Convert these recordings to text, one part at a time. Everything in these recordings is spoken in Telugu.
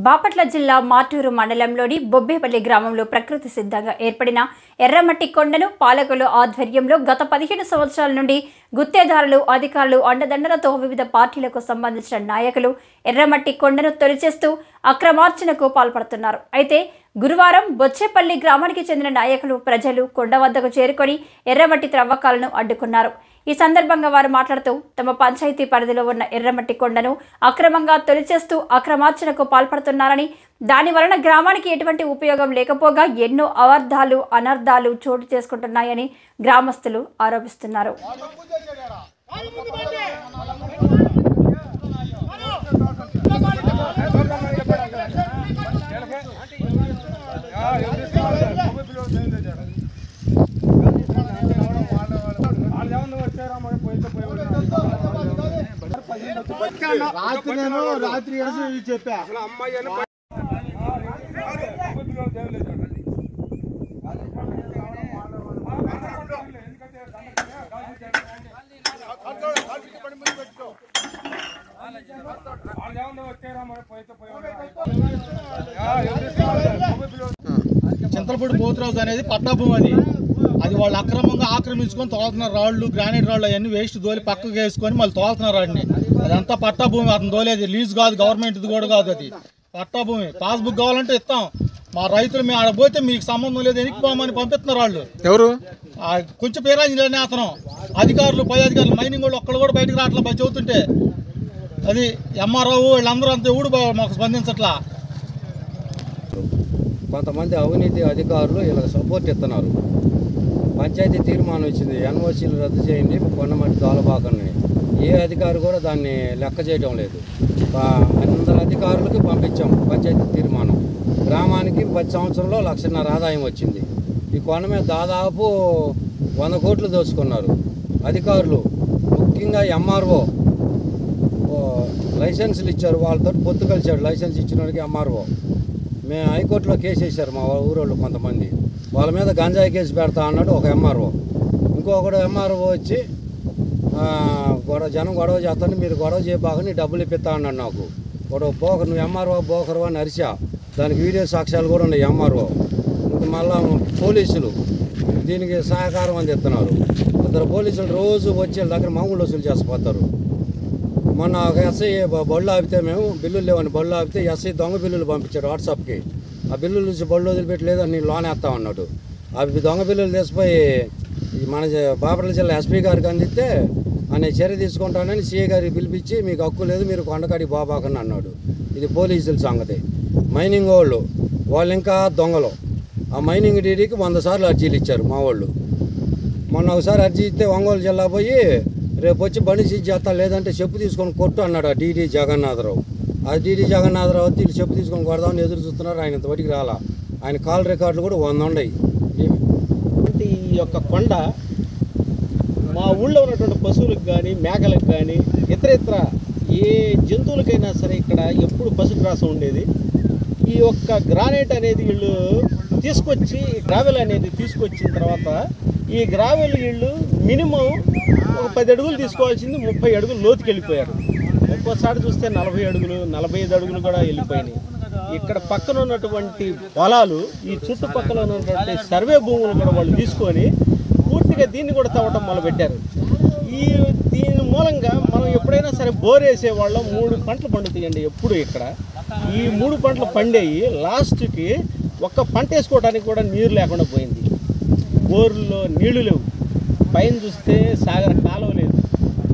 బాపట్ల జిల్లా మాటూరు మండలంలోని బొబ్బేపల్లి గ్రామంలో ప్రకృతి సిద్ధంగా ఏర్పడిన ఎర్రమట్టి కొండను పాలకుల ఆధ్వర్యంలో గత 15 సంవత్సరాల నుండి గుత్తేదారులు, అధికారులు అండదండలతో వివిధ పార్టీలకు సంబంధించిన నాయకులు ఎర్రమట్టి కొండను తొలిచేస్తూ అక్రమార్జనకు పాల్పడుతున్నారు. అయితే గురువారం బొచ్చేపల్లి గ్రామానికి చెందిన నాయకులు, ప్రజలు కొండ వద్దకు చేరుకొని ఎర్రమట్టి త్రవ్వకాలను అడ్డుకున్నారు. ఈ సందర్భంగా వారు మాట్లాడుతూ తమ పంచాయతీ పరిధిలో ఉన్న ఎర్రమట్టి కొండను అక్రమంగా తొలిచేస్తూ అక్రమార్జనకు పాల్పడుతున్నారని, దాని వలన గ్రామానికి ఎటువంటి ఉపయోగం లేకపోగా ఎన్నో అవార్థాలు, అనర్థాలు చోటు చేసుకుంటున్నాయని గ్రామస్తులు ఆరోపిస్తున్నారు. రాత్రి చెప్పా చింతలపూడి పోతురాజు అనేది పట్టాభూమి. అది వాళ్ళు అక్రమంగా ఆక్రమించుకొని తోలుతున్నారు. రాళ్ళు, గ్రానైట్ రాళ్ళు అవన్నీ వేస్ట్ దోలి పక్కకు వేసుకొని మళ్ళీ తోలుతున్నారు. వాడిని అదంతా పట్టాభూమి. అతను దోలేది లీజ్ కాదు, గవర్నమెంట్ది కూడా కాదు. అది పట్టాభూమి. పాస్బుక్ కావాలంటే ఇస్తాం. మా రైతులు మేము ఆడ పోతే మీకు సంబంధం లేదు, ఎనికి పోమని పంపిస్తున్నారు వాళ్ళు. ఎవరు కొంచెం పేరాజీలోనే అతను. అధికారులు, పై అధికారులు, మైనింగ్ వాళ్ళు ఒక్కళ్ళు కూడా బయటకు రావట్లా. బయట చదువుతుంటే అది ఎంఆర్ఓ వీళ్ళందరూ అంతా ఎవడు మాకు స్పందించట్లా. కొంతమంది అవినీతి అధికారులు ఇలా సపోర్ట్ ఇస్తున్నారు. పంచాయతీ తీర్మానం ఇచ్చింది, ఎన్ఓసీలు రద్దు చేయండి, కొండమట్టి దోలబాకండి. ఏ అధికారి కూడా దాన్ని లెక్క చేయడం లేదు. అందరి అధికారులకి పంపించాం పంచాయతీ తీర్మానం. గ్రామానికి 10 సంవత్సరంలో 1.5 లక్షల ఆదాయం వచ్చింది. ఈ కొండ మీద దాదాపు 100 కోట్లు దోచుకున్నారు అధికారులు. ముఖ్యంగా ఎంఆర్ఓ లైసెన్సులు ఇచ్చారు, వాళ్ళతో పొత్తు కలిశాడు. లైసెన్స్ ఇచ్చిన వాడికి ఎంఆర్ఓ. మేము హైకోర్టులో కేసు వేశారు మా ఊరోళ్ళు కొంతమంది. వాళ్ళ మీద గంజాయి కేసు పెడతా అన్నాడు ఒక ఎంఆర్ఓ. ఇంకొకడు ఎంఆర్ఓ వచ్చి జనం గొడవ చేస్తాను, మీరు గొడవ చేయబాకని డబ్బులు ఇప్పిస్తా అన్నాడు నాకు. బోకరు, నువ్వు ఎంఆర్ఓ బోకరు అని అరిచా. దానికి వీడియో సాక్ష్యాలు కూడా ఉన్నాయి. ఎంఆర్ఓ మళ్ళా పోలీసులు దీనికి సహకారం అందిస్తున్నారు. 2 పోలీసులు రోజు వచ్చి వాళ్ళ దగ్గర మామూలు వసూలు చేసిపోతారు. మొన్న ఒక ఎస్ఐ బళ్ళు ఆపితే, మేము బిల్లులు లేవని బళ్ళు ఆపితే ఎస్ఐ దొంగ బిల్లులు పంపించాడు వాట్సాప్కి. ఆ బిల్లులు నుంచి బళ్ళు వదిలిపెట్టలేదు అని లోన్ వేస్తా ఉన్నాడు. అవి దొంగ బిల్లులు తీసిపోయి మన బాపట్ల జిల్లా ఎస్పీ గారికి అందిస్తే ఆయన చర్య తీసుకుంటానని సీఏ గారికి పిలిపించి, మీకు హక్కు లేదు, మీరు కొండకాడికి బాబాకని అన్నాడు. ఇది పోలీసుల సంగతి. మైనింగ్ వాళ్ళు ఇంకా దొంగలు. ఆ మైనింగ్ డీడీకి 100 సార్లు అర్జీలు ఇచ్చారు మా వాళ్ళు. మొన్న ఒకసారి అర్జీ ఇస్తే ఒంగోలు జిల్లా పోయి రేపు వచ్చి బండి సీజ్ చేస్తా, లేదంటే చెప్పు తీసుకొని కొట్టు అన్నాడు ఆ డీడీ జగన్నాథరావు. ఆ డీడీ జగన్నాథరావు వచ్చి వీళ్ళు చెప్పు తీసుకొని కొడదామని ఎదురు చూస్తున్నారు. ఆయన ఇంతవరకు రాలా. ఆయన కాల్ రికార్డులు కూడా 100 ఉన్నాయి. ఈ యొక్క కొండ మా ఊళ్ళో ఉన్నటువంటి పశువులకు కానీ, మేకలకు కానీ, ఇతర ఏ జంతువులకైనా సరే ఇక్కడ ఎప్పుడు పశుగ్రాసం ఉండేది. ఈ యొక్క గ్రానైట్ అనేది వీళ్ళు తీసుకొచ్చి, గ్రావెల్ అనేది తీసుకొచ్చిన తర్వాత ఈ గ్రావెల్ వీళ్ళు మినిమం ఒక 10 అడుగులు తీసుకోవాల్సింది 30 అడుగులు లోతుకి వెళ్ళిపోయారు. ఒక్కోసారి చూస్తే 40 అడుగులు, 45 అడుగులు కూడా వెళ్ళిపోయినాయి. ఇక్కడ పక్కన ఉన్నటువంటి పొలాలు, ఈ చుట్టుపక్కల ఉన్నటువంటి సర్వే భూములు కూడా వాళ్ళు తీసుకొని పూర్తిగా దీన్ని కూడా తవ్వడం మొదలుపెట్టారు. దీని మూలంగా మనం ఎప్పుడైనా సరే బోర్ వేసేవాళ్ళం 3 పంటలు పండుతాయండి ఎప్పుడు ఇక్కడ. ఈ 3 పంటలు పండేవి లాస్ట్కి ఒక్క పంట వేసుకోవడానికి కూడా నీరు లేకుండా పోయింది. బోర్లో నీళ్లు లేవు. పైన చూస్తే సాగర కాలువ లేదు.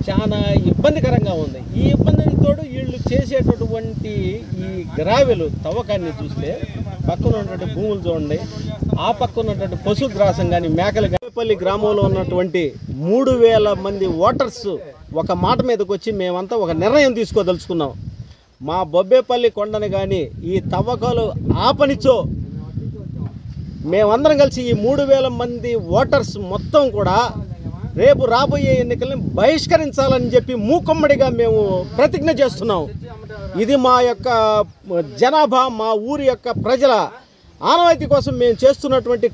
చాలా ఇబ్బందికరంగా ఉంది. ఈ ఇబ్బందికి తోడు వీళ్ళు చేసేటటువంటి ఈ గ్రావెలు తవ్వకాన్ని చూస్తే పక్కన ఉన్నటువంటి భూములు చూడండి, ఆ పక్కన ఉన్నటువంటి పశుగ్రాసం కానీ, మేకలు కానీ. బొబ్బేపల్లి గ్రామంలో ఉన్నటువంటి 3000 మంది ఓటర్స్ ఒక మాట మీదకి వచ్చి మేమంతా ఒక నిర్ణయం తీసుకోదలుచుకున్నాం. మా బొబ్బేపల్లి కొండని కానీ ఈ తవ్వకాలు ఆపనిచ్చో మేమందరం కలిసి ఈ 3000 మంది ఓటర్స్ మొత్తం కూడా రేపు రాబోయే ఎన్నికల్ని బహిష్కరించాలని చెప్పి మూకుమ్మడిగా మేము ప్రతిజ్ఞ చేస్తున్నాం. ఇది మా యొక్క జనాభా, మా ఊరి యొక్క ప్రజల ఆనవాయితీ కోసం మేము చేస్తున్నటువంటి